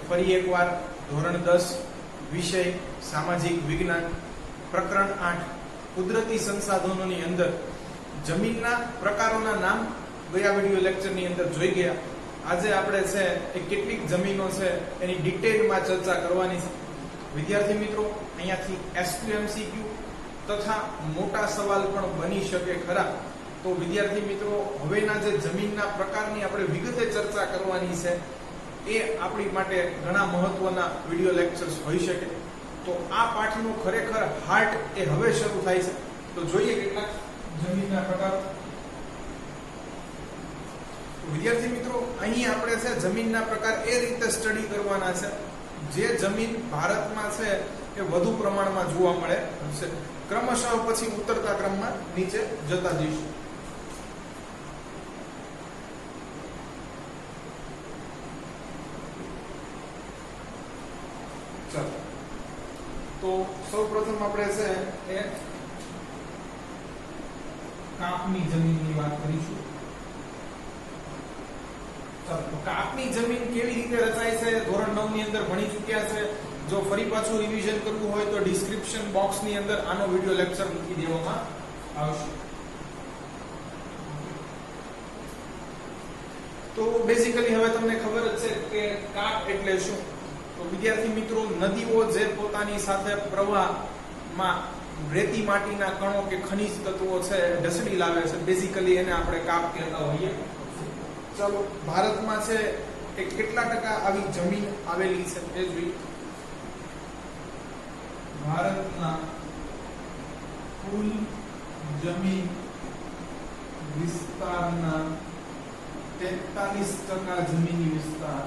ફરી એકવાર ધોરણ 10 વિષય સામાજિક વિજ્ઞાન પ્રકરણ 8 કુદરતી સંસાધનોની અંદર જમીનના પ્રકારોના નામ ગયા વિડિયો લેક્ચરની અંદર જોઈ ગયા. આજે આપણે છે એ કેટલીક જમીનો છે એની ડિટેલમાં ચર્ચા કરવાની છે. વિદ્યાર્થી મિત્રો, અહીંયાથી એસક્યુએમસીક્યુ તથા મોટા સવાલ પણ બની શકે ખરા. તો વિદ્યાર્થી મિત્રો, હવેના જે જમીનના પ્રકારની આપણે વિગતે ચર્ચા કરવાની છે એ આપણી માટે ઘણા મહત્વના વિડિયો લેક્ચર્સ હોઈ શકે. તો આ પાઠનો ખરેખર હાર્ટ એ હવે શરૂ થાય છે. તો જોઈએ કેટલાક જમીનના પ્રકારો. વિદ્યાર્થી મિત્રો, અહીં આપણે છે જમીનના પ્રકાર એ રીતે સ્ટડી કરવાના છે જે જમીન ભારતમાં છે એ વધુ પ્રમાણમાં જોવા મળે છે. ક્રમશઃ પછી ઉતરતા ક્રમમાં નીચે જતા જઈશું. ચાલો, તો સૌપ્રથમ આપણે છે એ કાપની જમીનની વાત કરીશું. ચાલો, તો કાપની જમીન કેવી રીતે રચાય છે ધોરણ 9 ની અંદર ભણી ચૂક્યા છે. જો ફરી પાછું રિવિઝન કરવું હોય તો ડિસ્ક્રિપ્શન બોક્સ ની અંદર આનો વિડિયો લેક્ચર મૂકી દેવામાં આવશે. તો બેઝિકલી હવે તમને ખબર જ છે કે કાપ એટલે શું. તો વિદ્યાર્થી મિત્રો, નદીઓ જે પોતાની સાથે પ્રવાહમાં રેતી માટીના કણો કે ખનિજ તત્વો છે ઢસડી લાવે છે, બેઝિકલી એને આપણે કાપ કહેતા હોઈએ. ચાલો, ભારતમાં છે એ કેટલા ટકા આવી જમીન આવેલી છે તે જોઈએ. ભારતના કુલ જમીન વિસ્તારના 43% જમીની વિસ્તાર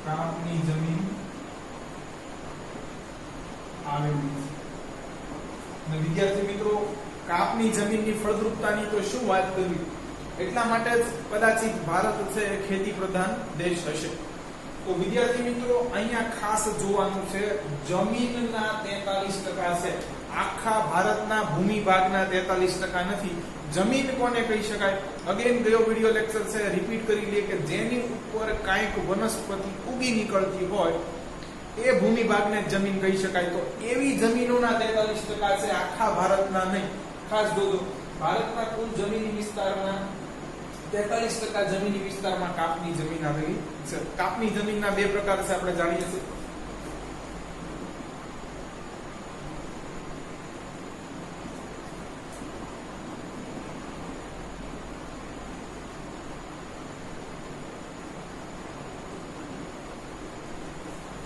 કાપની જમીન આવેલી છે. અને વિદ્યાર્થી મિત્રો, કાપની જમીનની ફળદ્રુપતાની તો શું વાત કરવી, એટલા માટે જ કદાચિત ભારત છે એ ખેતી પ્રધાન દેશ હશે. તો વિદ્યાર્થી મિત્રો, અહીંયા ખાસ જોવાનું છે જમીનના 43% છે. આખા ભારતના ભૂમિ ભાગના 43% નથી. જમીન કોને કહી શકાય? અગેન ગયો વિડિયો લેક્ચર છે રિપીટ કરી લે કે જેની ઉપર કાંઈક વનસ્પતિ ઉગી નીકળતી હોય એ ભૂમિ ભાગને જમીન કહી શકાય. તો એવી જમીનોના 43% છે, આખા ભારતના નહીં. ખાસ જોજો, ભારતના કુલ જમીની વિસ્તારના 43% જમીની વિસ્તારમાં કાપની જમીન આવેલી છે. કાપની જમીનના બે પ્રકાર છે, આપણે જાણીએ છીએ.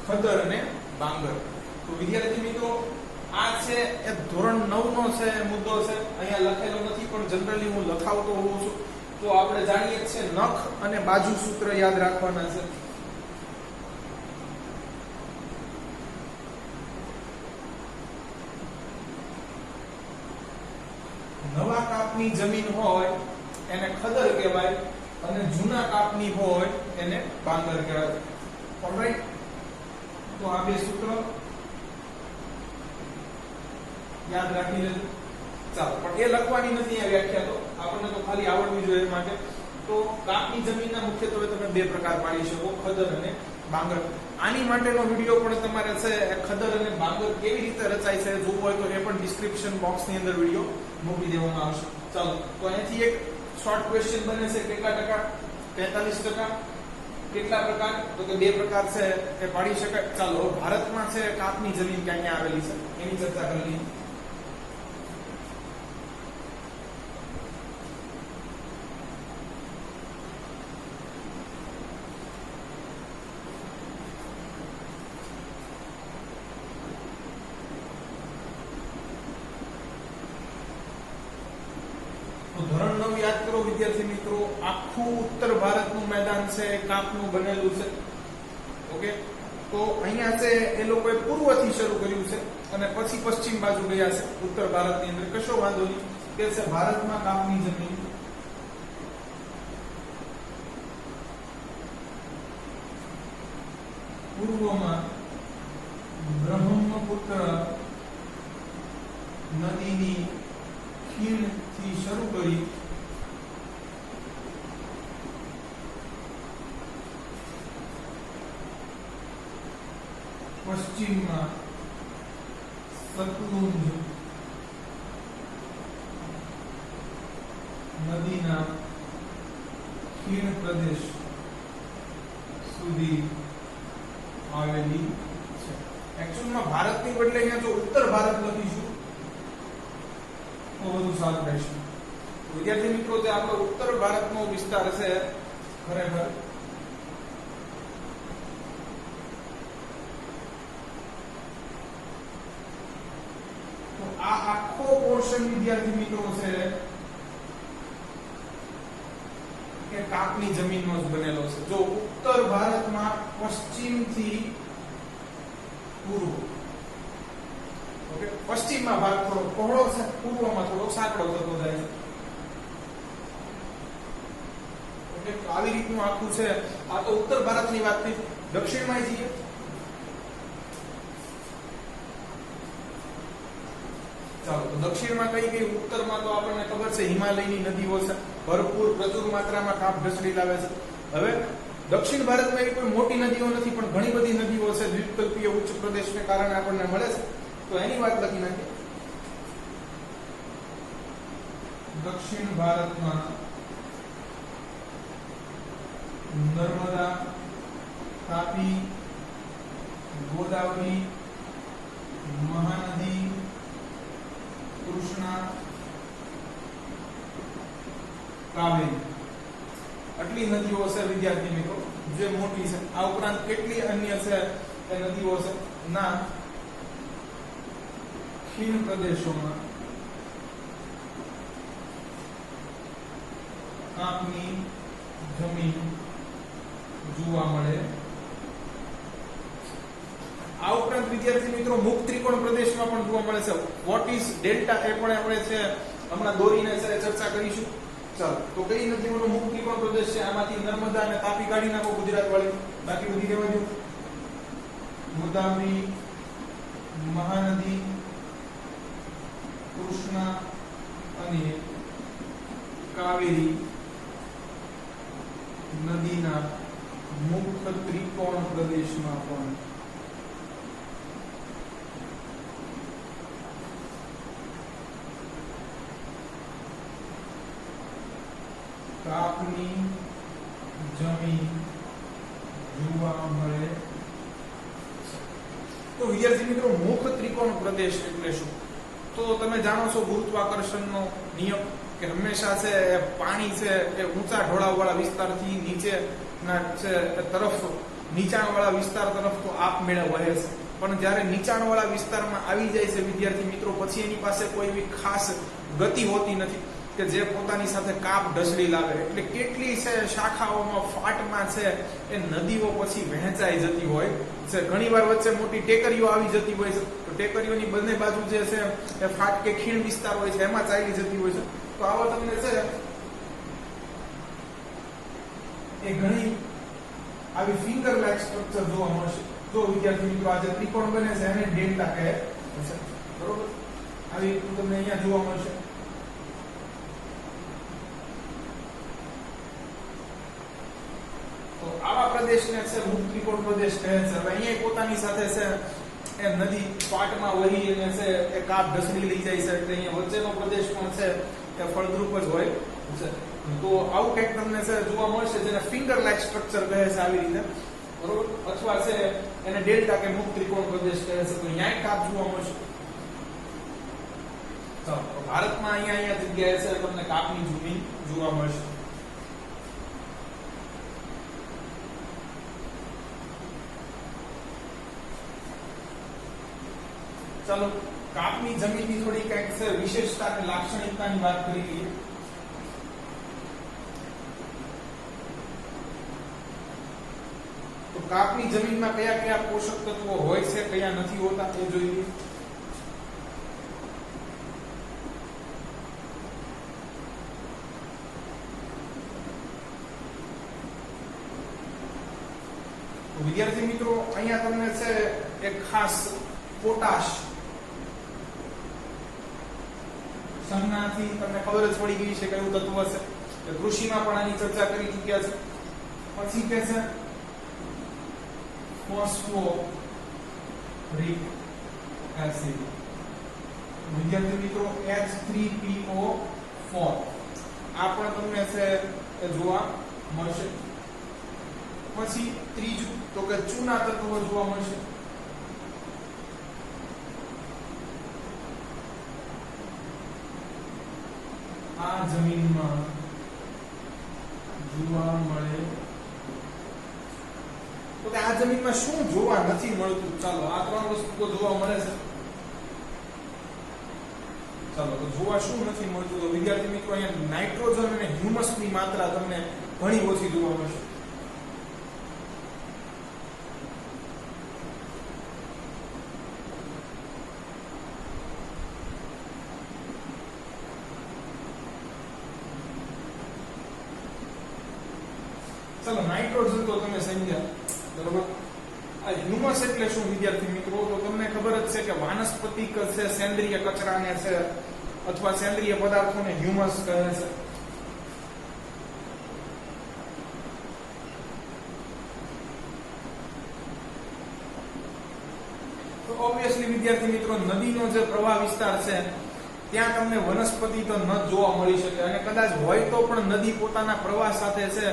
ખદર અને બાંગર. તો વિદ્યાર્થી મિત્રો, આ છે એ ધોરણ 9 નો છે મુદ્દો છે. અહીંયા લખેલો નથી પણ જનરલી હું લખાવતો હોઉં છું. તો આપણે જાણીએ છે નખ અને બાજુ સૂત્ર યાદ રાખવાના છે. નવા કાપની જમીન હોય એને ખદર કહેવાય અને જૂના કાપની હોય એને બાંગર કહેવાય. ઓલરાઈટ, તો આ બે સૂત્ર યાદ રાખી લેજો. ચાલો, પણ એ લખવાની નથી આ વ્યાખ્યા, તો આપણને તો ખાલી આવડવી જોઈએ એ માટે. તો કાપની જમીનના મુખ્યત્વે તમે બે પ્રકાર પાડી શકો, ખદર અને બાંગર. આની માટેનો વિડિયો પણ તમારે છે ખદર અને બાંગર કેવી રીતે રચાય છે જોવું હોય તો એ પણ ડિસ્ક્રિપ્શન બોક્સની અંદર વિડિયો મૂકી દેવામાં આવશે. ચાલો, તો અહીંથી એક શોર્ટ ક્વેશ્ચન બને છે. કેટલા ટકા? 43%. કેટલા પ્રકાર? તો કે બે પ્રકાર છે એ પાડી શકાય. ચાલો, ભારતમાં છે કાપની જમીન ક્યાં ક્યાં આવેલી છે એની ચર્ચા કરી લઈએ. ધોરણ 9 યાદ કરો વિદ્યાર્થી મિત્રો, આખું ઉત્તર ભારતનું મેદાન છે કાપનું બનેલું છે. ઓકે, તો અહીંયા છે એ લોકોએ પૂર્વથી શરૂ કર્યું છે અને પછી પશ્ચિમ બાજુ ગયા છે ઉત્તર ભારતની અંદર. કશો વાંધો નહીં. કે છે ભારતમાં કાપની જમીન પૂર્વમાં બ્રહ્મપુત્ર નદીની ખીણથી શરૂ કરી પશ્ચિમમાં સતલુજ નદીના ખીણ પ્રદેશ સુધી આવેલી છે. એકચ્યુઅલમાં ભારતની બદલે અહીંયા જો ઉત્તર ભારત લખીશું તો વધુ સારું રહેશે. વિદ્યાર્થી મિત્રો, જે આપણો ઉત્તર ભારતનો વિસ્તાર છે ખરેખર તો આ આખો પોર્શન વિદ્યાર્થી મિત્રો છે કે કાપની જમીનનો જ બનેલો છે. જો ઉત્તર ભારતમાં પશ્ચિમથી પૂર્વ, ઓકે, પશ્ચિમમાં ભાગ થોડો પહોળો છે, પૂર્વમાં થોડો સાંકડો થતો જાય છે. ઓકે, તો આવી રીતનું આખું છે. આ તો ઉત્તર ભારતની વાત થઈ. દક્ષિણમાં જઈએ ચાલો. તો દક્ષિણમાં કઈ કઈ? ઉત્તરમાં તો આપણને ખબર છે હિમાલયની નદીઓ છે, ભરપૂર પ્રચુર માત્રામાં કાપ ઢસડી લાવે છે. હવે દક્ષિણ ભારતમાં એવી કોઈ મોટી નદીઓ નથી, પણ ઘણી બધી નદીઓ છે દ્વીપકલ્પીય ઉચ્ચ પ્રદેશને કારણે આપણને મળે છે. તો એની વાત લખી નાખીએ. દક્ષિણ ભારતમાં નર્મદા, તાપી, ગોદાવરી, મહાનદી, કૃષ્ણા, કાવેરી, આટલી નદીઓ છે વિદ્યાર્થી મિત્રો જે મોટી છે. આ ઉપરાંત કેટલી અન્ય છે એ નદીઓ છે ના ખીણ પ્રદેશોમાં કાપની જમીન જોવા મળે. આ ઉપરાંત વિદ્યાર્થી મિત્રો મુક્ત ત્રિકોણ પ્રદેશમાં પણ જોવા મળે છે. વોટ ઇઝ ડેલ્ટા એ પણ આપણે છે હમણાં દોરીને છે ચર્ચા કરીશું. ચાલો, તો કઈ નદીઓનો મુક્ત ત્રિકોણ પ્રદેશ છે? આમાંથી નર્મદા અને તાપી કાઢી નાખો ગુજરાત વાળી, બાકી બધી રહેવા દો. ગોદાવરી, મહાનદી, કૃષ્ણા અને કાવેરી નદીના મુખ્ય ત્રિકોણ પ્રદેશમાં પણ કાપની જમીન જોવા મળે. તો વિદ્યાર્થી મિત્રો, મુખ્ય ત્રિકોણ પ્રદેશ એટલે શું? તો તમે જાણો છો ગુરુત્વાકર્ષણનો નિયમ કે હંમેશા છે પાણી છે એ ઊંચા ઢોળાવવાળા વિસ્તારથી નીચેના છે તરફ, નીચાણવાળા વિસ્તાર તરફ તો આપમેળે વહે છે. પણ જ્યારે નીચાણવાળા વિસ્તારમાં આવી જાય છે વિદ્યાર્થી મિત્રો, પછી એની પાસે કોઈ એવી ખાસ ગતિ હોતી નથી કે જે પોતાની સાથે કાપ ઢસડી લાવે. એટલે કેટલી છે શાખાઓમાં, ફાટમાં છે એ નદીઓ પછી વહેંચાઈ જતી હોય છે. ઘણીવાર વચ્ચે મોટી ટેકરીઓ આવી જતી હોય છે. તો ટેકરીઓની બંને બાજુ જે છે એ ફાટ કે ખીણ વિસ્તાર હોય છે એમાં ચાલી જતી હોય છે. તો આવા તમને છે એ ઘણી આવી ફિંગર લાઇક સ્ટ્રક્ચર જોવા મળશે. જો વિદ્યાર્થી મિત્રો, આ જે ત્રિકોણ બને છે એને ડેલ્ટા કહે છે, બરોબર? આવી તમને અહીંયા જોવા મળશે. તો આવા પ્રદેશને છે મુક્ત ત્રિકોણ પ્રદેશ કહે છે. હવે અહીંયા પોતાની સાથે છે એ નદી પાટમાં વહી અને છે એ કાપ ઢસડી લઈ જાય છે. એટલે અહીંયા વચ્ચેનો પ્રદેશ પણ છે એ ફળદ્રુપ જ હોય છે. તો આવું કંઈક તમને છે જોવા મળશે, જેને ફિંગર લાઇક સ્ટ્રક્ચર કહે છે, આવી રીતે, બરોબર? અથવા છે એને ડેલ્ટા કે મુક્ત ત્રિકોણ પ્રદેશ કહે છે. તો અહીંયા કાપ જોવા મળશે. તો ભારતમાં અહીંયા જગ્યાએ છે તમને કાપની જમીન જોવા મળશે. ચાલો, કાપની જમીનની થોડી કંઈક છે વિશેષતા અને લાક્ષણિકતાની વાત કરી લઈએ. તો કાપની જમીનમાં કયા કયા પોષક તત્વો હોય છે, કયા નથી હોતા એ જોઈએ. વિદ્યાર્થી મિત્રો, અહીંયા તમને છે એક ખાસ પોટાશ સંજ્ઞાથી તમને ખબર જ પડી ગઈ છે કયું તત્વ હશે. કૃષિમાં પણ આની ચર્ચા કરી ચૂક્યા છે. પછી કે છે ફોસ્ફોરિક એસિડ. વિદ્યાર્થી મિત્રો H3PO4 આ પણ તમને છે જોવા મળશે. પછી ત્રીજું તો કે ચૂના તત્વો જોવા મળશે. આ જમીનમાં જોવા મળે. તો કે આ જમીનમાં શું જોવા નથી મળતું? ચાલો આ ત્રણ વસ્તુ જોવા મળે છે. ચાલો તો જોવા શું નથી મળતું? તો વિદ્યાર્થી મિત્રો અહીંયા નાઇટ્રોજન અને હ્યુમસની માત્રા તમને ઘણી ઓછી જોવા મળશે. ચાલો નાઇટ્રોજન તો તમે સમજ્યા, બરોબર. આ હ્યુમસ એટલે શું વિદ્યાર્થી મિત્રો? તો તમને ખબર જ છે કે વાનસ્પતિક છે સેન્દ્રિય કચરાને છે અથવા સેન્દ્રિય પદાર્થોને હ્યુમસ કહે છે. તો ઓબ્વિયસલી વિદ્યાર્થી મિત્રો નદીનો જે પ્રવાહ વિસ્તાર છે ત્યાં તમને વનસ્પતિ તો ન જોવા મળી શકે, અને કદાચ હોય તો પણ નદી પોતાના પ્રવાહ સાથે છે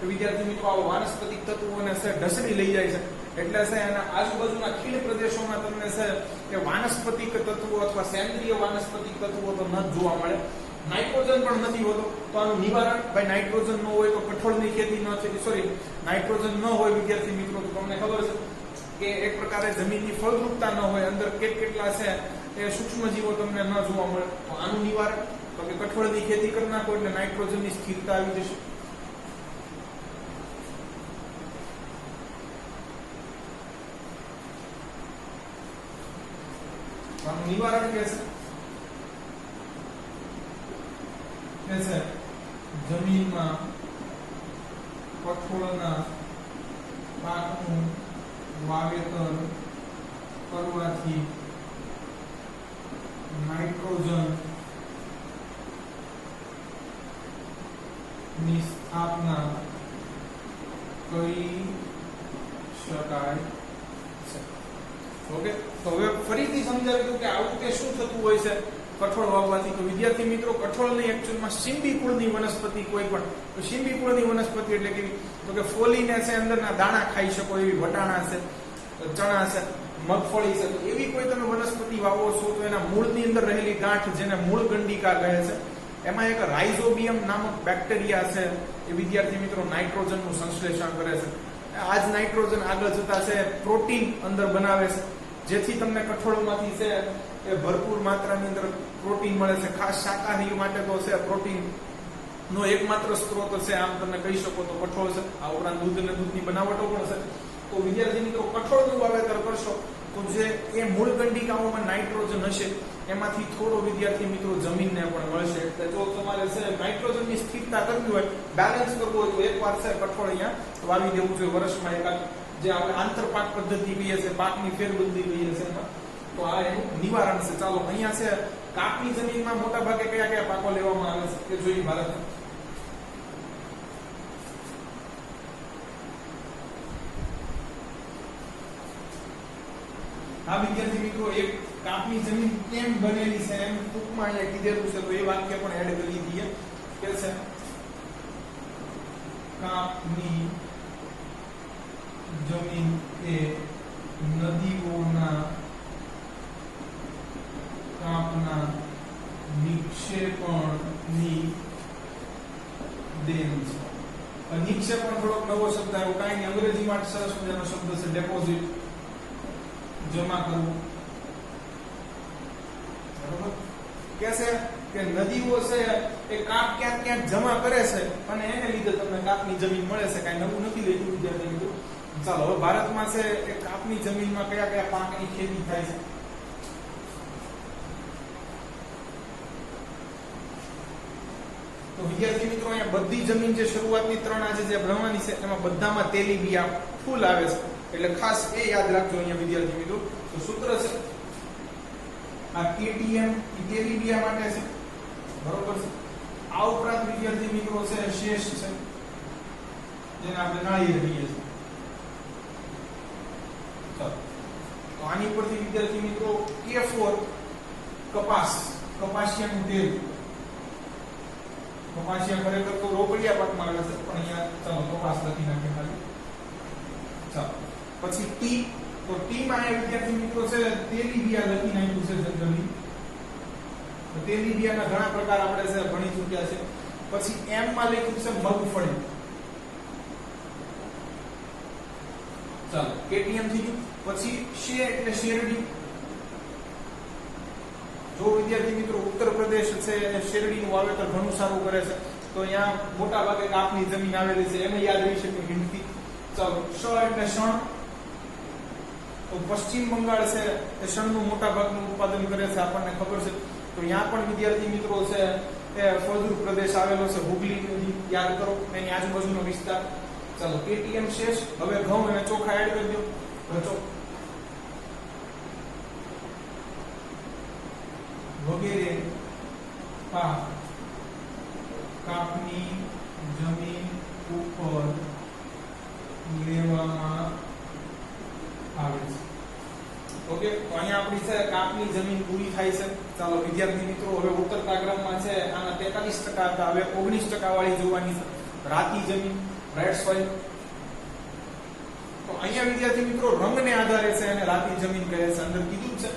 વિદ્યાર્થી મિત્રો આ વાનસ્પતિક તત્વોને છે ઢસડી લઈ જાય છે. એટલે છે એના આજુબાજુના ખીણ પ્રદેશોમાં તમને છે કે વાનસ્પતિક તત્વો અથવા સેન્દ્રિય વાનસ્પતિક તત્વો તો ન જોવા મળે. નાઇટ્રોજન પણ નથી હોતો, તો આનું નિવારણ ભાઈ નાઇટ્રોજન ન હોય તો કઠોળની ખેતી ન થઈ, સોરી નાઇટ્રોજન ન હોય વિદ્યાર્થી મિત્રો તો તમને ખબર છે કે એક પ્રકારે જમીનની ફળદ્રુપતા ન હોય, અંદર કેટલા છે એ સૂક્ષ્મ જીવો તમને ન જોવા મળે. તો આનું નિવારણ તો કે કઠોળની ખેતી કરી નાખો એટલે નાઇટ્રોજનની સ્થિરતા આવી જશે. આનું નિવારણ કે છે જમીનમાં કઠોળના પાકનું વાવેતર કરવાથી નાઇટ્રોજન ની સ્થાપના કરી શકાય છે. ઓકે, તો હવે ફરીથી સમજાવી દઉં કે આવું કે શું થતું હોય છે કઠોળ વાવવાથી. તો વિદ્યાર્થી મિત્રો કઠોળની એકચ્યુઅલમાં શીંબી કુળની વનસ્પતિ કોઈ પણ, તો શીંબી કુળની વનસ્પતિ એટલે કેવી? તો કે ફોલીને છે અંદરના દાણા ખાઈ શકો એવી વટાણા છે, ચણા છે, મગફળી છે, તો એવી કોઈ તમે વનસ્પતિ વાવો છો તો એના મૂળની અંદર રહેલી ગાંઠ જેને મૂળ ગંડિકા કહે છે, એમાં એક રાઇઝોબિયમ નામક બેક્ટેરિયા છે એ વિદ્યાર્થી મિત્રો નાઇટ્રોજનનું સંશ્લેષણ કરે છે. આ જ નાઇટ્રોજન આગળ જતા છે પ્રોટીન અંદર બનાવે છે, જેથી તમને કઠોળમાંથી છે એ ભરપૂર માત્રાની અંદર પ્રોટીન મળે છે. ખાસ શાકાહારી માટે તો છે પ્રોટીન નો એકમાત્ર સ્ત્રોત છે આમ તમે કહી શકો તો કઠોળ છે. આ ઉપરાંત દૂધ અને દૂધની બનાવટો પણ છે. તો વિદ્યાર્થી મિત્રો કઠોળનું વાવેતર કરશો તો જે એ મૂળ ગંડિકાઓમાં નાઇટ્રોજન હશે એમાંથી થોડો વિદ્યાર્થી મિત્રો જમીનને પણ મળશે. એટલે જો તમારે છે નાઇટ્રોજનની સ્થિરતા કરવી હોય, બેલેન્સ કરવું હોય તો એકવાર છે કઠોળ અહીંયા વાવી દેવું જોઈએ વર્ષમાં એકાદ, જે આપણે આંતરપાક પદ્ધતિ કહીએ છીએ, પાકની ફેરબદલી કહીએ છીએ એમાં. તો આ એનું નિવારણ છે. ચાલો અહીંયા છે કાપની જમીનમાં મોટા ભાગે કયા કયા પાકો લેવામાં આવે છે તે જોઈએ ભારતમાં. આ વિદ્યાર્થી મિત્રો એક કાપની જમીન કેમ બનેલી છે એમ ટૂંકમાં અહીંયા કીધેલું છે, તો એ વાક્ય પણ એડ કરી દઈએ કે છે કાપની જમીન એ નદીઓના કાપના નિક્ષેપણની દેન છે. નિક્ષેપણ થોડોક નવો શબ્દ આવ્યો, કાંઈ નહીં, અંગ્રેજીમાં સરસ મજાનો શબ્દ છે ડેપોઝિટ, જમા કરવું. બરોબર કે છે કે નદીઓ છે એ કાપ ક્યાંક ક્યાંક જમા કરે છે અને એને લીધે તમને કાપની જમીન મળે છે. કાંઈ નવું નથી લખ્યું વિદ્યાર્થી મિત્રો. ચાલો હવે ભારતમાં છે એ કાપની જમીનમાં કયા કયા પાકની ખેતી થાય છે? તો વિદ્યાર્થી મિત્રો અહીંયા બધી જમીન જે શરૂઆતની ત્રણ આજે જે ભણવાની છે એમાં બધામાં તેલીબિયા ફૂલ આવે છે, એટલે ખાસ એ યાદ રાખજો અહીંયા વિદ્યાર્થી મિત્રો. તો સૂત્ર છે આ KTM તેલીબિયા માટે છે, બરોબર છે. આ ઉપરાંત વિદ્યાર્થી મિત્રો છે શેષ છે, જેને આપણે નાળિયેર કહીએ છીએ. ચાલો, તો આની પરથી વિદ્યાર્થી મિત્રો K4 કપાસ, કપાસિયાનું તેલ. કપાસિયા ખરેખર તો રોકડિયા પાકમાં આવે છે, પણ અહીંયા ચાલો કપાસ લખી નાખીએ ખાલી. ચાલો, પછી ટી, તો ટી માં એ વિદ્યાર્થી મિત્રો છે તેલીબિયા લખી નાખ્યું છે જનરલી. તો તેલીબિયાના ઘણા પ્રકાર આપણે છે ભણી ચૂક્યા છે. પછી એમ માં લખ્યું છે મગફળી. ચાલો, કેટીએમ થઈ ગયું. પછી શે એટલે શેરડી. જો વિદ્યાર્થી મિત્રો ઉત્તર પ્રદેશ છે અને શેરડીનું વાવેતર ઘણું સારું કરે છે, તો અહીંયા મોટા ભાગે કાપની જમીન આવેલી છે, એને યાદ રહી શકે હિન્દથી. ચાલો, શ એટલે શણ. તો પશ્ચિમ બંગાળ છે એ શણનું મોટા ભાગનું ઉત્પાદન કરે છે, આપણને ખબર છે. તો અહીંયા પણ વિદ્યાર્થી મિત્રો છે એ ફળદ્રુપ પ્રદેશ આવેલો છે. હુગલી નદી યાદ કરો, એની આજુબાજુનો વિસ્તાર. ચાલો, કેટીએમ શેષ. હવે ઘઉં અને ચોખા એડ કરી દો. રચો વગેરે પાક કાપની જમીન ઉપર લેવામાં આવે છે. ઓકે, તો અહીંયા આપણી છે કાપની જમીન પૂરી થાય છે. ચાલો વિદ્યાર્થી મિત્રો, હવે ઉતરતા ક્રમમાં છે આના 43% હતા, હવે 19% વાળી જોવાની છે. રાતી જમીન, રેડ સોઇલ. તો અહીંયા વિદ્યાર્થી મિત્રો રંગને આધારે છે અને રાતી જમીન કહે છે, અંદર કીધું છે.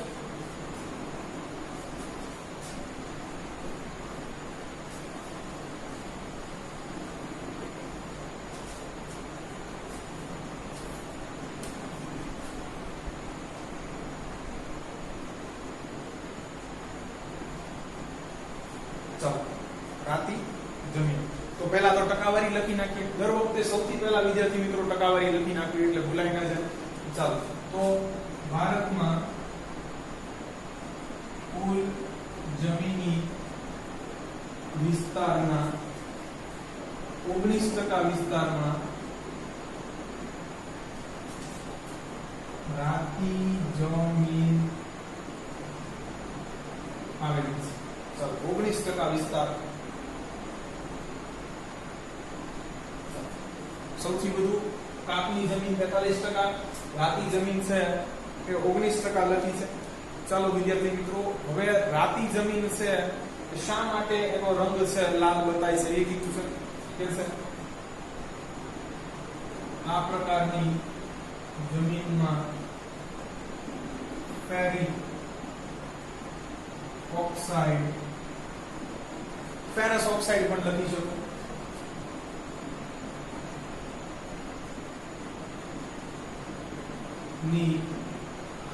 રાતી જમીન. તો પહેલા તો ટકાવારી લખી નાખીએ. દર વખતે સૌથી પહેલા વિદ્યાર્થી મિત્રો ટકાવારી લખી નાખવી એટલે ભૂલાઈ ના જાય. ચાલો, તો ભારતમાં કુલ જમીની વિસ્તારના 19% વિસ્તારમાં રાતી જમીન આવેલી છે. ચાલો, 19% વિસ્તાર. સૌથી વધુ કાપની જમીન 45%, રાતી જમીન છે એ 19% લખી છે. ચાલો વિદ્યાર્થી મિત્રો, હવે રાતી જમીન છે શા માટે એનો રંગ છે લાલ બતાય છે એ કીધું છે કે આ પ્રકારની જમીનમાં ફેરિક ઓક્સાઇડ, ફેરસ ઓક્સાઇડ પણ લખી શકો. ની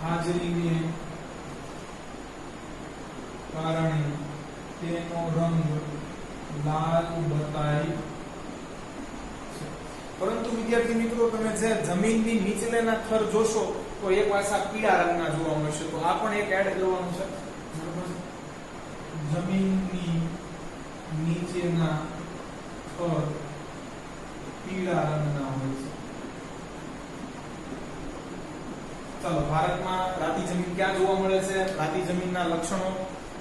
હાજરીને કારણે તેનો રંગ લાલ બતાય છે. પરંતુ વિદ્યાર્થી મિત્રો, તમે જે જમીનની નીચેના થર જોશો તો એક પાછા પીળા રંગના જોવા મળશે. તો આ પણ એક એડ કરવાનું છે. જમીનની નીચેના થર પીળા રંગના હોય છે. ચાલો, ભારતમાં રાતી જમીન ક્યાં જોવા મળે છે, રાતી જમીનના લક્ષણો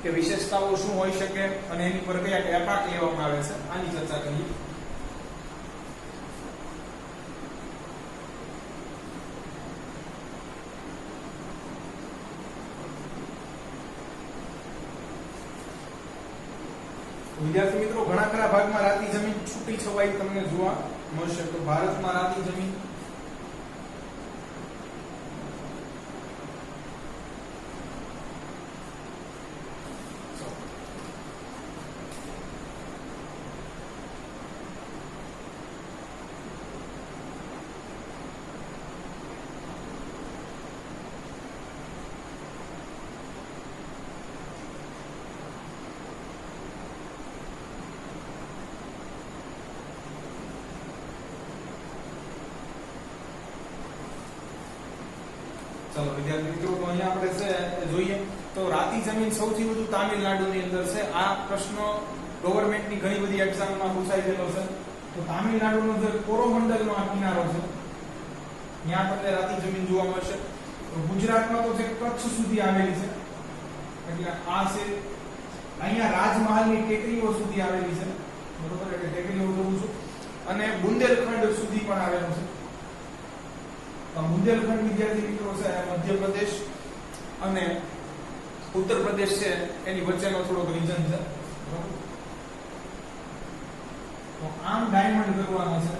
કે વિશેષતાઓ શું હોઈ શકે અને એની પર કયા કયા પાક લેવામાં આવે છે, આની ચર્ચા કરીએ. વિદ્યાર્થી મિત્રો, ઘણા ખરા ભાગમાં રાતી જમીન છૂટી છવાઈ તમને જોવા મળશે. તો ભારતમાં રાતી જમીન ચાલો વિદ્યાર્થી મિત્રો, તો અહીંયા આપણે છે જોઈએ તો રાતી જમીન સૌથી વધુ તામિલનાડુની અંદર છે. આ પ્રશ્ન ગવર્નમેન્ટની ઘણી બધી એક્ઝામમાં પૂછાઈ ગયેલો છે. તો તામિલનાડુનો જે કોરોમંડલનો આ કિનારો છે, ત્યાં તમને રાતી જમીન જોવા મળશે. તો ગુજરાતમાં તો જે કચ્છ સુધી આવેલી છે, એટલે આ છે અહીંયા રાજમહાલની ટેકરીઓ સુધી આવેલી છે, બરોબર, એટલે ટેકરીઓ કરું છું, અને બુંદેલખંડ સુધી પણ આવેલું છે. તો બુંદેલખંડ વિદ્યાર્થી મિત્રો છે મધ્યપ્રદેશ અને ઉત્તર પ્રદેશ છે એની વચ્ચેનો થોડોક રીજન છે, બરોબર. તો આમ ડાયમંડ કરવાનો છે,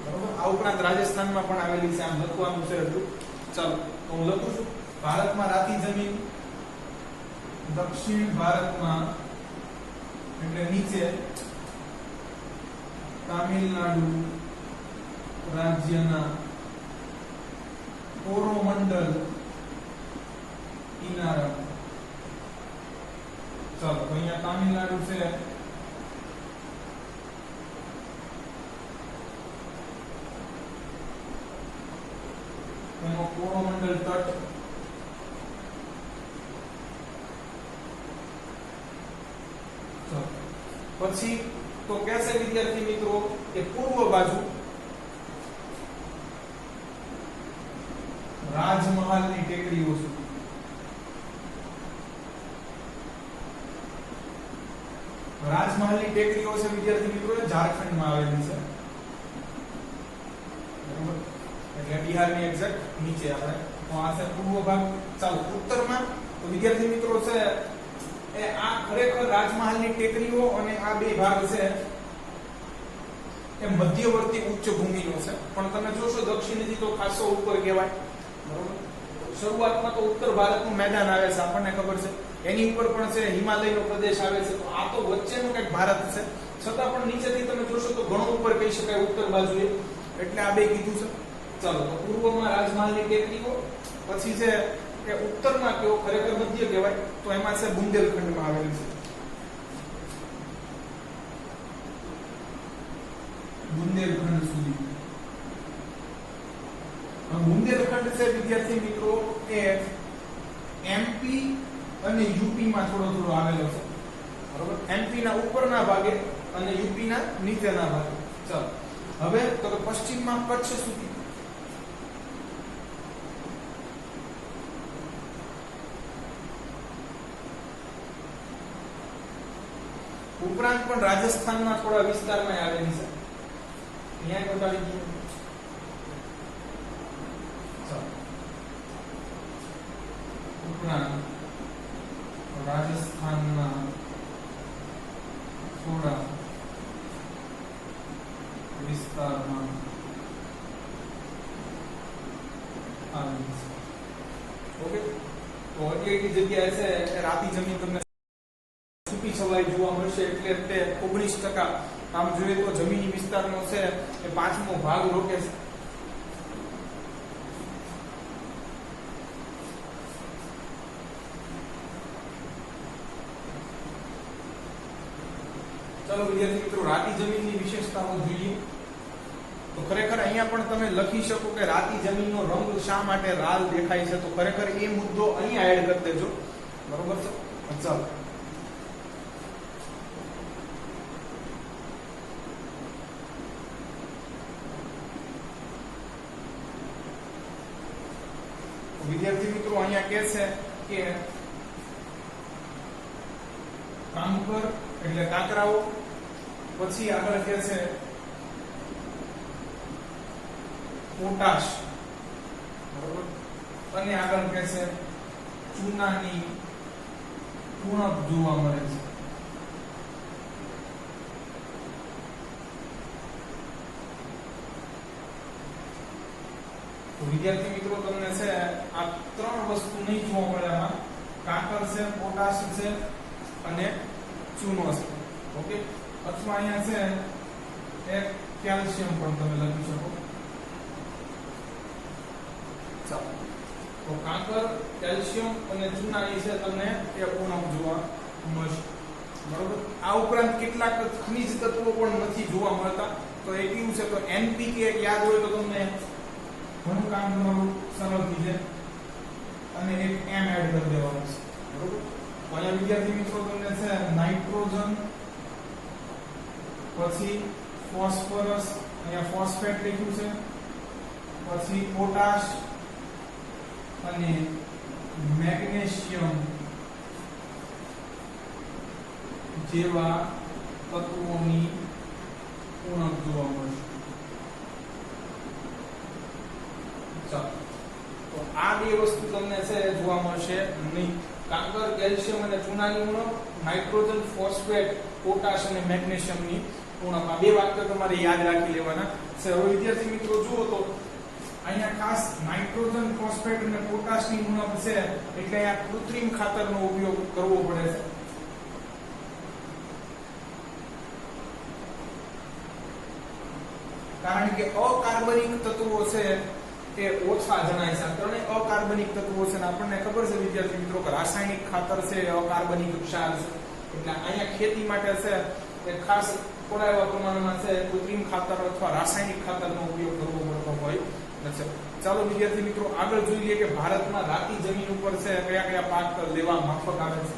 બરોબર. આ ઉપરાંત રાજસ્થાનમાં પણ આવેલી છે, આમ લખવાનું છે એટલું. ચાલો તો હું લખું છું. ભારતમાં રાતી જમીન, દક્ષિણ ભારતમાં એટલે નીચે તામિલનાડુ રાજ્યના કોરોમંડલ કિનારા. ચાલો તો અહીંયા તામિલનાડુ છે, એનો કોરોમંડલ તટ, પછી તો કહેશે વિદ્યાર્થી મિત્રો કે પૂર્વ બાજુ રાજમહાલની ટેકરીઓ છે. રાજમહાલની ટેકરીઓ છે વિદ્યાર્થી મિત્રો ઝારખંડમાં આવેલી છે, બરાબર, એટલે બિહારની એક્ઝેક્ટ નીચે આપણે. તો આ છે પૂર્વ ભાગ. ચાલો ઉત્તરમાં તો વિદ્યાર્થી મિત્રો છે એ આ ખરેખર રાજમહાલની ટેકરીઓ અને આ બે ભાગ છે એ મધ્યવર્તી ઉચ્ચ ભૂમિનો છે, પણ તમે જોશો દક્ષિણથી તો ખાસો ઉપર કહેવાય, બરોબર. શરૂઆતમાં તો ઉત્તર ભારતનું મેદાન આવે છે, આપણને ખબર છે, એની ઉપર પણ છે હિમાલયનો પ્રદેશ આવે છે. તો આ તો વચ્ચેનું કંઈક ભારત છે, છતાં પણ નીચેથી તમે જોશો તો ઘણું ઉપર કહી શકાય ઉત્તર બાજુએ, એટલે આ બે કીધું છે. ચાલો તો પૂર્વમાં રાજમહાલની ટેકરીઓ, પછી છે કે ઉત્તરમાં કેવો ખરેખર મધ્ય કહેવાય તો એમાં છે બુંદેલખંડમાં આવેલું છે. બુંદેલખંડ સુધી. બુંદેલખંડ છે વિદ્યાર્થી મિત્રો એ એમપી અને યુપી માં થોડો થોડો આવેલો છે, બરોબર. એમપી ના ઉપરના ભાગે અને યુપી ના નીચેના ભાગે. ચાલો હવે તો પશ્ચિમમાં કચ્છ સુધી. ઉપરાંત પણ રાજસ્થાનના થોડા વિસ્તારમાં આવેલી છે, અહીંયા બતાવી દીધું. ઉપરાંત રાજસ્થાનના થોડા વિસ્તારમાં આવેલી છે. ઓકે, તો એટલી જગ્યાએ છે કે રાતી જમીન તમને સૂકી છવાઈ જોવા મળશે, એટલે તે 19% આમ જોઈએ તો જમીની વિસ્તારનો છે એ 5મો ભાગ રોકે છે. ચાલો વિદ્યાર્થી મિત્રો રાતી જમીનની વિશેષતાઓ જોઈએ. તો ખરેખર અહીંયા પણ તમે લખી શકો કે રાતી જમીનનો રંગ શા માટે લાલ દેખાય છે, તો ખરેખર એ મુદ્દો અહીંયા એડ કરી દેજો, બરોબર છે. ચાલો વિદ્યાર્થી મિત્રો અહીંયા કહે છે કે કાંકર એટલે કાંકરાઓ, પછી આગળ કહે છે પોટાશ, બરોબર, અને આગળ કહે છે ચૂનાની ઉણપ જોવા મળે છે. તો વિદ્યાર્થી મિત્રો તમને છે આ ત્રણ વસ્તુ નહીં જોવા મળે આમાં, કાંકર છે, પોટાશ છે અને ચૂનો છે. ઓકે, અથવા અહીંયા છે એક કેલ્શિયમ પણ તમે લખી શકો. ચાલો તો કાંકર, કેલ્શિયમ અને ચૂના એ છે તમને એ ઉણપ જોવા મળશે, બરોબર. આ ઉપરાંત કેટલાક ખનિજ તત્વો પણ નથી જોવા મળતા, તો એ કેવું છે તો એનપીકે યાદ હોય તો તમને ઘણું કામ તમારું સરળ થઈ જાય, અને એક એમ એડ કરી દેવાનું છે, બરોબર. અહીંયા વિદ્યાર્થી મિત્રો તમને છે નાઇટ્રોજન, પછી ફોસ્ફરસ, અહીંયા ફોસ્ફેટ લખ્યું છે, પછી પોટાશ અને મેગ્નેશિયમ જેવા તત્વોની ઉણપ જોવા મળશે. ચાલો, તો આ બે વસ્તુ તમને છે જોવા મળશે નહીં. કાંકર, કેલ્શિયમ અને ચૂનાની ઉણપ, નાઇટ્રોજન, ફોસ્ફેટ, પોટાશ અને મેગ્નેશિયમની ઉણપ. આ બે વાક્યો તમારે યાદ રાખી લેવાના છે. હવે વિદ્યાર્થી મિત્રો જુઓ તો અહીંયા ખાસ નાઇટ્રોજન, ફોસ્ફેટ અને પોટાશની ઉણપ છે એટલે આ કૃત્રિમ ખાતરનો ઉપયોગ કરવો પડે છે. કારણ કે અકાર્બનિક તત્વો છે એ ઓછા જણાય છે. ત્રણેય અકાર્બનિક તત્વો છે અને આપણને ખબર છે વિદ્યાર્થી મિત્રો કે રાસાયણિક ખાતર છે અકાર્બનિક ક્ષાર છે. એટલે અહીંયા ખેતી માટે છે એ ખાસ થોડા એવા પ્રમાણમાં છે કૃત્રિમ ખાતર અથવા રાસાયણિક ખાતરનો ઉપયોગ કરવો પડતો હોય છે. ચાલો વિદ્યાર્થી મિત્રો આગળ જોઈ લઈએ કે ભારતમાં રાતી જમીન ઉપર છે કયા કયા પાક લેવા માફક આવે છે.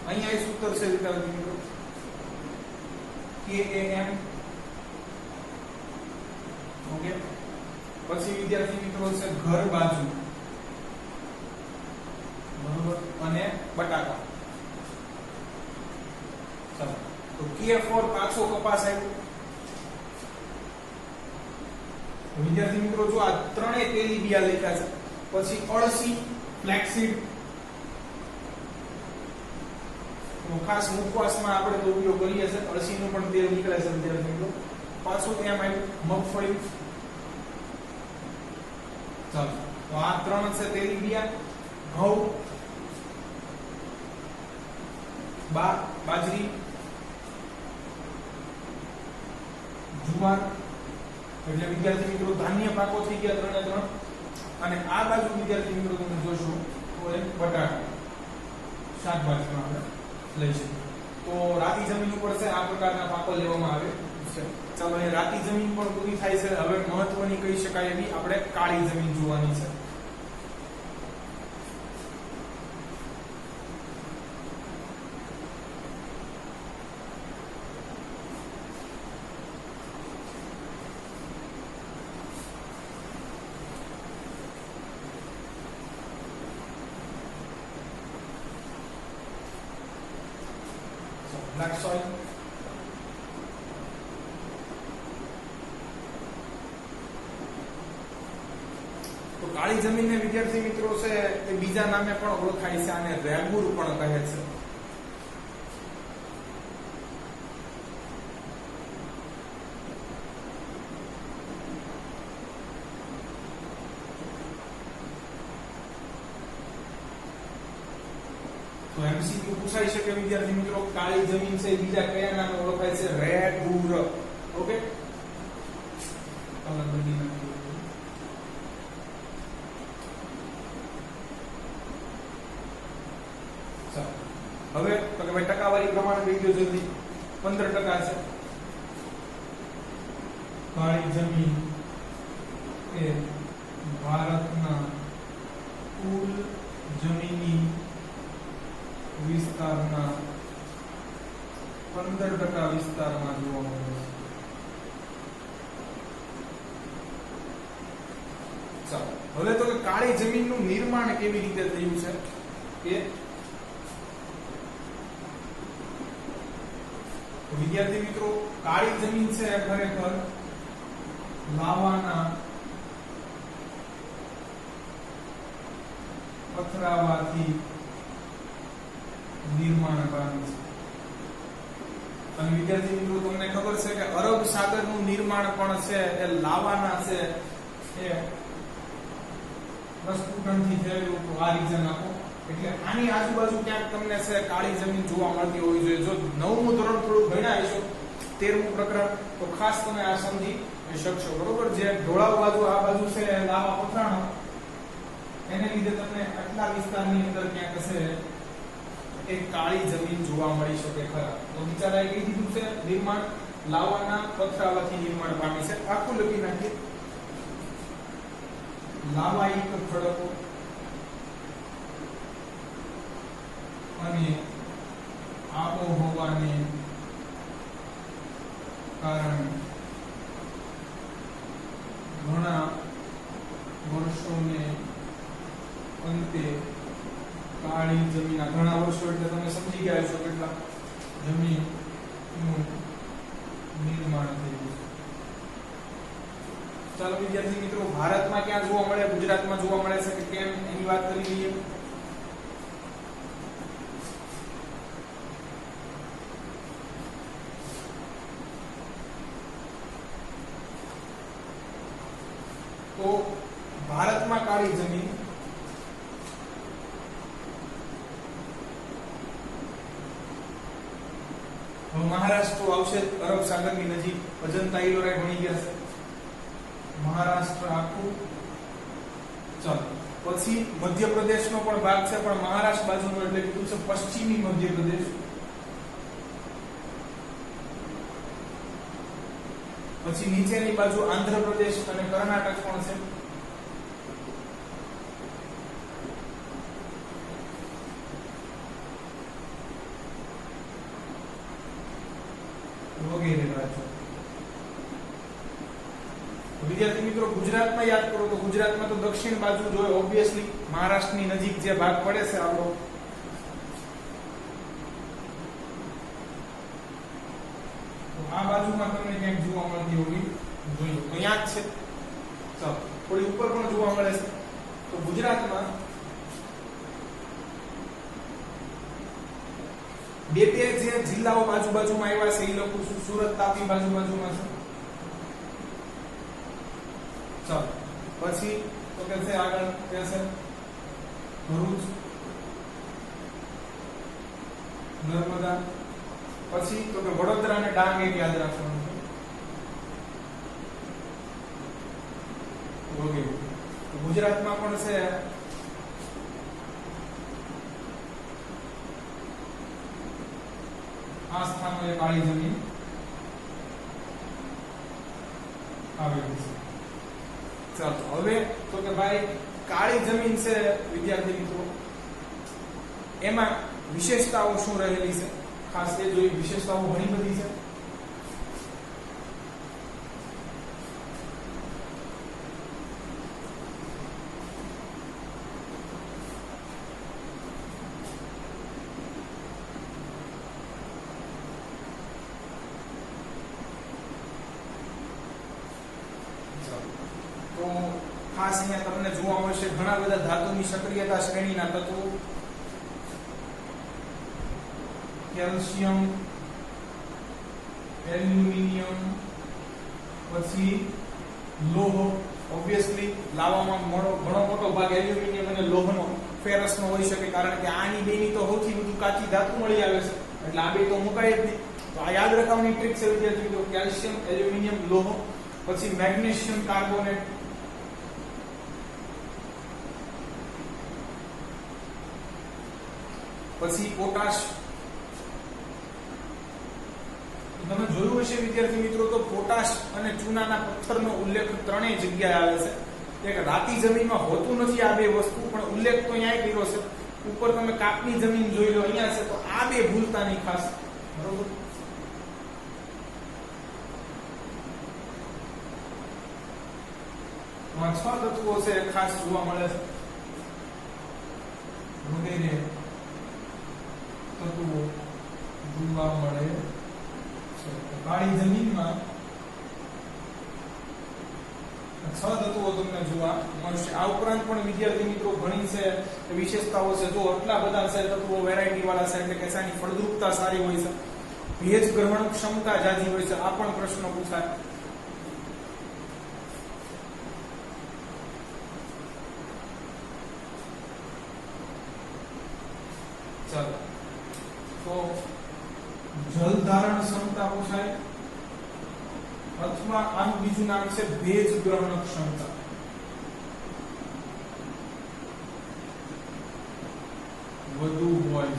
અહીંયા એ સૂત્ર છે વિદ્યાર્થી મિત્રો KAM. ઓકે, પછી વિદ્યાર્થી મિત્રો છે ઘર બાજુ, બરોબર, અને બટાકા. ચાલો, તો K4 પાછો કપાસ આવ્યો. વિદ્યાર્થી મિત્રો જો આ ત્રણેય તેલીબિયા લખ્યા છે. પછી અળસી, ફ્લેક્સીડ, ખાસ મુખવાસમાં આપણે તો ઉપયોગ કરીએ છીએ. અળસીનું પણ તેલ નીકળે છે વિદ્યાર્થી મિત્રો. પાછું એમ આવ્યું મગફળી. ચાલો, તો આ ત્રણ છે તેલીબિયા. ઘઉં, બાજરી, જુવાર. એટલે વિદ્યાર્થી મિત્રો ધાન્ય પાકો થઈ ગયા ત્રણે ત્રણ. અને આ બાજુ વિદ્યાર્થી મિત્રો તમે જોશો તો એ બટાકા શાકભાજીમાં આપણે લઈશું. તો રાતી જમીન ઉપર છે આ પ્રકારના પાકો લેવામાં આવે છે. ચાલો, એ રાતી જમીન પણ પૂરી થાય છે. હવે મહત્વની કહી શકાય એવી આપણે કાળી જમીન જોવાની છે. Black soil. તો કાળી જમીનને વિદ્યાર્થી મિત્રો છે એ બીજા નામે પણ ઓળખાય છે અને રેગુર પણ કહે છે. તો એમસીક્યુ પૂછાઈ શકે વિદ્યાર્થી મિત્રો, કાળી જમીન છે બીજા કયા નામે ઓળખાય છે? રેગુર. ઓકે, કલર બદલી નાખીએ. હવે તો કે ભાઈ ટકાવારી પ્રમાણે કહી દો જલ્દી. 15% છે કાળી જમીન એ ભારતના કુલ જમીની વિસ્તારના 15% વિસ્તારમાં જોવા મળે છે. ચાલો, હવે તો કે કાળી જમીનનું નિર્માણ કેવી રીતે થયું છે કે વિદ્યાર્થી મિત્રો, કાળી જમીન છે ખરેખર લાવાના પથરાવાથી નિર્માણ પામી છે. અને વિદ્યાર્થી મિત્રો તમને ખબર છે કે અરબ સાગરનું નિર્માણ પણ છે એ લાવાના છે એ પ્રસ્ફુટનથી થયેલું. તો આ રીઝન આપો. એટલે આની આજુબાજુ ક્યાંક તમને છે કાળી જમીન જોવા મળતી હોવી જોઈએ. જો 9મું ધોરણ થોડું ભણ્યા હશો, 13મું પ્રકરણ, તો ખાસ તમે આ સમજી શકશો. બરોબર, જે ઢોળાવ બાજુ આ બાજુ છે લાવા પથરાણો, એને લીધે તમને આટલા વિસ્તારની અંદર ક્યાંક છે એક કાળી જમીન જોવા મળી શકે ખરા. તો બિચારાએ કહી દીધું છે નિર્માણ લાવાના પથરાવાથી નિર્માણ પામી છે. આખું લખી નાખીએ. લાવાયિક ખડકો અને આબોહવાને કારણે ઘણા વર્ષોને અંતે કાળી જમીન, ઘણા વર્ષો એટલે તમે સમજી ગયા છો કેટલા, જમીનનું નિર્માણ થયું છે. ચાલો વિદ્યાર્થી મિત્રો, ભારતમાં ક્યાં જોવા મળે, ગુજરાતમાં જોવા મળે છે કે કેમ એની વાત કરી લઈએ. તો ભારતમાં કાળી જમીન મહારાષ્ટ્ર આવશે, અરબ સાગરની નજીક. અજંતા ઇલોરા ભણી ગયા છે, મહારાષ્ટ્ર આખું. ચાલો પછી મધ્યપ્રદેશનો પણ ભાગ છે, પણ મહારાષ્ટ્ર બાજુનો એટલે કીધું છે પશ્ચિમી મધ્યપ્રદેશ. પછી નીચેની બાજુ આંધ્રપ્રદેશ અને કર્ણાટક પણ છે. વગેરે રાજ્યો. વિદ્યાર્થી મિત્રો, ગુજરાતમાં યાદ કરો તો ગુજરાતમાં તો દક્ષિણ બાજુ જોઈએ ઓબ્વિયસલી, મહારાષ્ટ્રની નજીક જે ભાગ પડે છે આપણો, તો આ બાજુમાં તમને ક્યાંક જોવા મળતી હોવી જોઈએ, તો અહીંયા જ છે. ચાલો થોડી ઉપર પણ જોવા મળે છે. તો ગુજરાતમાં બે જે જિલ્લાઓ બાજુમાં આવ્યા છે એ લખું છું. સુરત, તાપી બાજુમાં છે. ચાલો પછી તો કે છે આગળ કે છે ભરૂચ, નર્મદા. પછી તો કે વડોદરા અને ડાંગ એક યાદ રાખવાનું છે. વગેરે. ગુજરાતમાં પણ છે આ સ્થાનોએ કાળી જમીન આવેલી છે. ચાલો હવે તો કે ભાઈ કાળી જમીન છે વિદ્યાર્થી મિત્રો, એમાં વિશેષતાઓ શું રહેલી છે, ખાસ એ જોઈ. વિશેષતાઓ ઘણી બધી છે. તો ખાસ અહીંયા તમને જોવા મળશે ઘણા બધા ધાતુની સક્રિયતા શ્રેણીના તત્વો. કેલ્શિયમ, એલ્યુમિનિયમ, પછી લોહ. ઓબ્વિયસલી લાવામાં ઘણો મોટો ભાગ એલ્યુમિનિયમ અને લોહનો, ફેરસનો હોઈ શકે, કારણ કે આની બેની તો સૌથી વધુ કાચી ધાતુ મળી આવે છે, એટલે આ બે તો મુકાય જ નહીં. તો આ યાદ રાખવાની ટ્રીક છે વિદ્યાર્થી મિત્રો, કેલ્શિયમ, એલ્યુમિનિયમ, લોહ. પછી મેગ્નેશિયમ કાર્બોનેટ, પછી પોટાશ. તમે જોયું હશે વિદ્યાર્થી મિત્રો, તો પોટાશ અને ચૂનાના પથ્થરનો ઉલ્લેખ ત્રણેય જગ્યાએ આવે છે. એક રાતી જમીનમાં હોતું નથી આ બે વસ્તુ, પણ ઉલ્લેખ તો અહીંયા કર્યો છે. ઉપર તમે કાપની જમીન જોઈ લો, અહીંયા છે. તો આ બે ભૂલતા નહીં ખાસ, બરોબર. આ 6 તત્વો છે ખાસ જોવા મળે છે. વગેરે તત્વો જોવા મળે છે. કાળી જમીનમાં 6 તત્વો તમને જોવા મળશે. આ ઉપરાંત પણ વિદ્યાર્થી મિત્રો ઘણી છે વિશેષતાઓ છે. જો આટલા બધા છે તત્વો, વેરાયટી વાળા છે, એટલે કે સાની ફળદ્રુપતા સારી હોય છે, ભેજ ગ્રહણ ક્ષમતા જાજી હોય છે. આ પણ પ્રશ્ન પૂછાય. ચાલો તો જલ ધારણ ક્ષમતા પૂછાય, અથવા આનું બીજું નામ છે ભેજ ગ્રહણ ક્ષમતા. વધુ હોય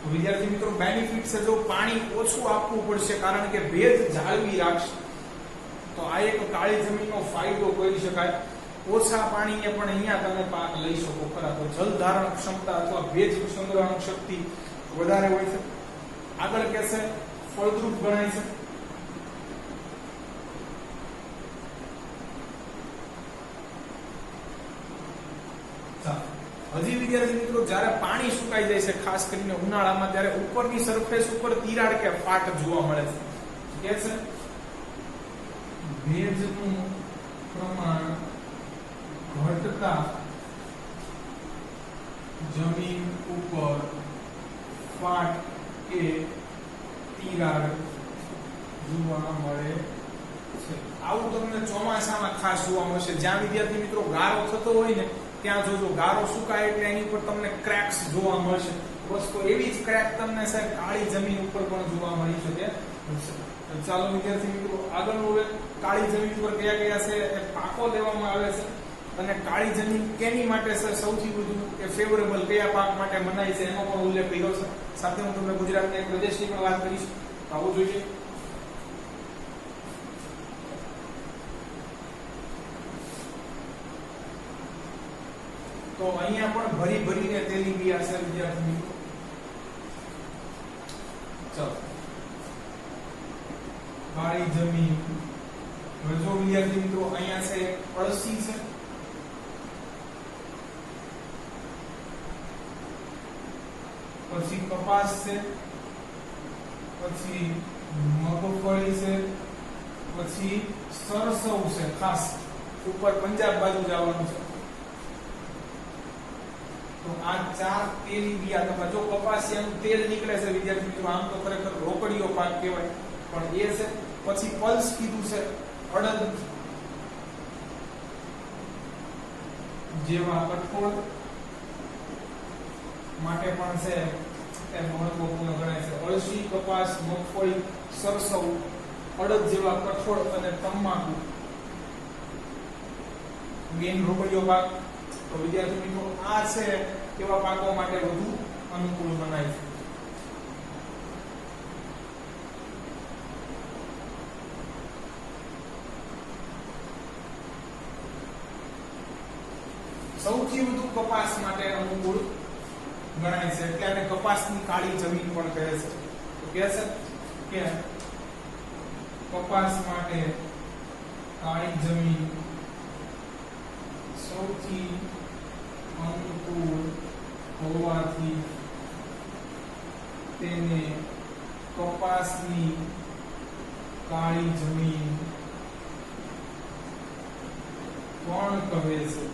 તો વિદ્યાર્થી મિત્રો બેનિફિટ છે, જો પાણી ઓછું આપવું પડશે કારણ કે ભેજ જાળવી રાખશે, તો આ એક કાળી જમીનનો ફાયદો કરી શકાય. ઓછા પાણીએ પણ અહીંયા તમે પાક લઈ શકો ખરા. તો જલ ધારણ ક્ષમતા અથવા ભેજ સંગ્રહણ શક્તિ વધારે હોય છે. આગળ કહેશે ફળદ્રુપ ગણાય છે. હજી વિદ્યાર્થી મિત્રો જ્યારે પાણી સુકાઈ જાય છે ખાસ કરીને ઉનાળામાં ત્યારે ઉપરની સરફેસ ઉપર તિરાડ કે ફાટ જોવા મળે છે. કે છે ભેજનું પ્રમાણ ઘટતા જમીન ઉપર ફાટ કે તિરાડ જોવા મળે છે. આવું તમને ચોમાસામાં ખાસ જોવા મળશે. જ્યાં વિદ્યાર્થી મિત્રો ગારો થતો હોય ને ત્યાં જોજો ગારો સુકાય એટલે એની ઉપર તમને ક્રેક્સ જોવા મળશે. બસ તો એવી જ ક્રેક તમને સાહેબ કાળી જમીન ઉપર પણ જોવા મળી શકે. ચાલો વિદ્યાર્થી મિત્રો આગળનું હવે કાળી જમીન પર કયા કયા છે એ પાકો લેવામાં આવે છે અને કાળી જમીન કેની માટે છે સૌથી વધુ એ ફેવરેબલ કયા પાક માટે મનાય છે એનો પણ ઉલ્લેખ કર્યો છે. સાથે હું તમને ગુજરાતના એક પ્રદેશની પણ વાત કરીશ. આવું જોઈએ. તો અહીંયા પણ ભરી ભરીને તેલીબિયા છે વિદ્યાર્થી મિત્રો. ચાલો કાળી જમીન. જો વિદ્યાર્થી મિત્રો અહીંયા છે અળસી છે, પછી કપાસ છે, પછી મગફળી છે, પછી સરસવ છે. ખાસ ઉપર પંજાબ બાજુ જવાનું છે. તો આ ચાર તેલીબિયા તમે જો કપાસિયાનું તેલ નીકળે છે વિદ્યાર્થી મિત્રો, આમ તો ખરેખર રોકડીઓ પાક કહેવાય પણ એ છે. પછી પલ્સ કીધું છે, અડદ જેવા કઠોળ માટે પણ છે એ મહત્વપૂર્ણ ગણાય છે. અળસી, કપાસ, મગફળી, સરસવ, અડદ જેવા કઠોળ અને તમાકુ મેઇન રોકડીઓ પાક. તો વિદ્યાર્થી મિત્રો આ છે એવા પાકો માટે વધુ અનુકૂળ બનાય છે. સૌથી વધુ કપાસ માટે અનુકૂળ ગણાય છે એટલે આને કપાસની કાળી જમીન પણ કહે છે. તો કહે છે કે કપાસ માટે કાળી જમીન સૌથી અનુકૂળ હોવાથી તેને કપાસની કાળી જમીન પણ કહે છે.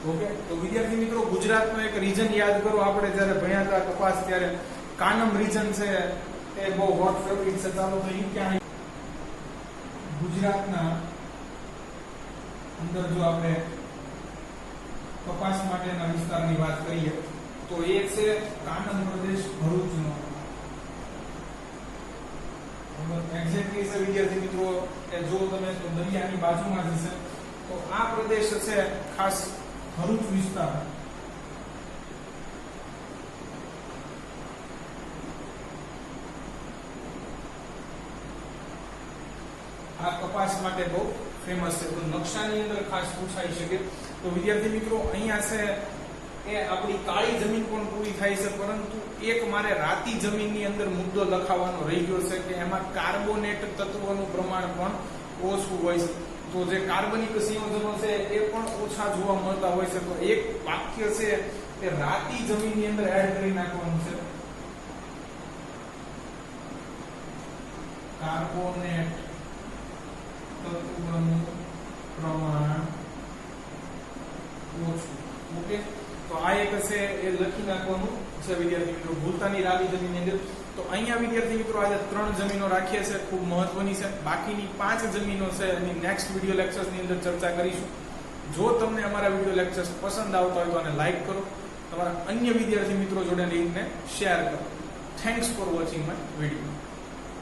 ઓકે. તો વિદ્યાર્થી મિત્રો ગુજરાતનો એક રીજન યાદ કરો. આપણે જ્યારે ભણ્યા હતા કપાસ ત્યારે કાનમ રીજન છે એ બહુ હોટ ફેવરિટ છે. ચાલો તો ક્યાં ગુજરાતના અંદર જો આપણે કપાસ માટેના વિસ્તારની વાત કરીએ તો એ છે કાનમ પ્રદેશ ભરૂચનો. એક્ઝેક્ટલી છે વિદ્યાર્થી મિત્રો કે જો તમે તો દરિયાની બાજુમાં જ હશે. તો આ પ્રદેશ છે ખાસ ભરૂચ વિસ્તાર. આ કપાસ માટે બહુ ફેમસ છે. તો નકશાની અંદર ખાસ પૂછાઈ શકે. તો વિદ્યાર્થી મિત્રો અહીંયા છે એ આપણી કાળી જમીન પણ પૂરી થાય છે, પરંતુ એક મારે રાતી જમીનની અંદર મુદ્દો લખાવવાનો રહી ગયો છે કે એમાં કાર્બોનેટ તત્વોનું પ્રમાણ પણ ઓછું હોય છે. તો જે કાર્બનિક સંયોજનો છે એ પણ ઓછા જોવા મળતા હોય છે. તો એક વાક્ય છે એ રાતી જમીનની અંદર એડ કરી નાખવાનું છે. કાર્બોનેટ તત્વોનું પ્રમાણ ઓછું. ઓકે. તો આ એક છે એ લખી નાખવાનું છે વિદ્યાર્થી મિત્રો, ભૂલતાની રાતી જમીનની અંદર. તો અહીંયા વિદ્યાર્થી મિત્રો આજે 3 જમીનો રાખીએ છે, ખૂબ મહત્વની છે. બાકીની 5 જમીનો છે એની નેક્સ્ટ વિડિયો લેક્ચર્સની અંદર ચર્ચા કરીશું. જો તમને અમારા વિડિયો લેક્ચર્સ પસંદ આવતા હોય તો આને લાઈક કરો, તમારા અન્ય વિદ્યાર્થી મિત્રો જોડે લિંકને શેર કરો. Thanks for watching my video.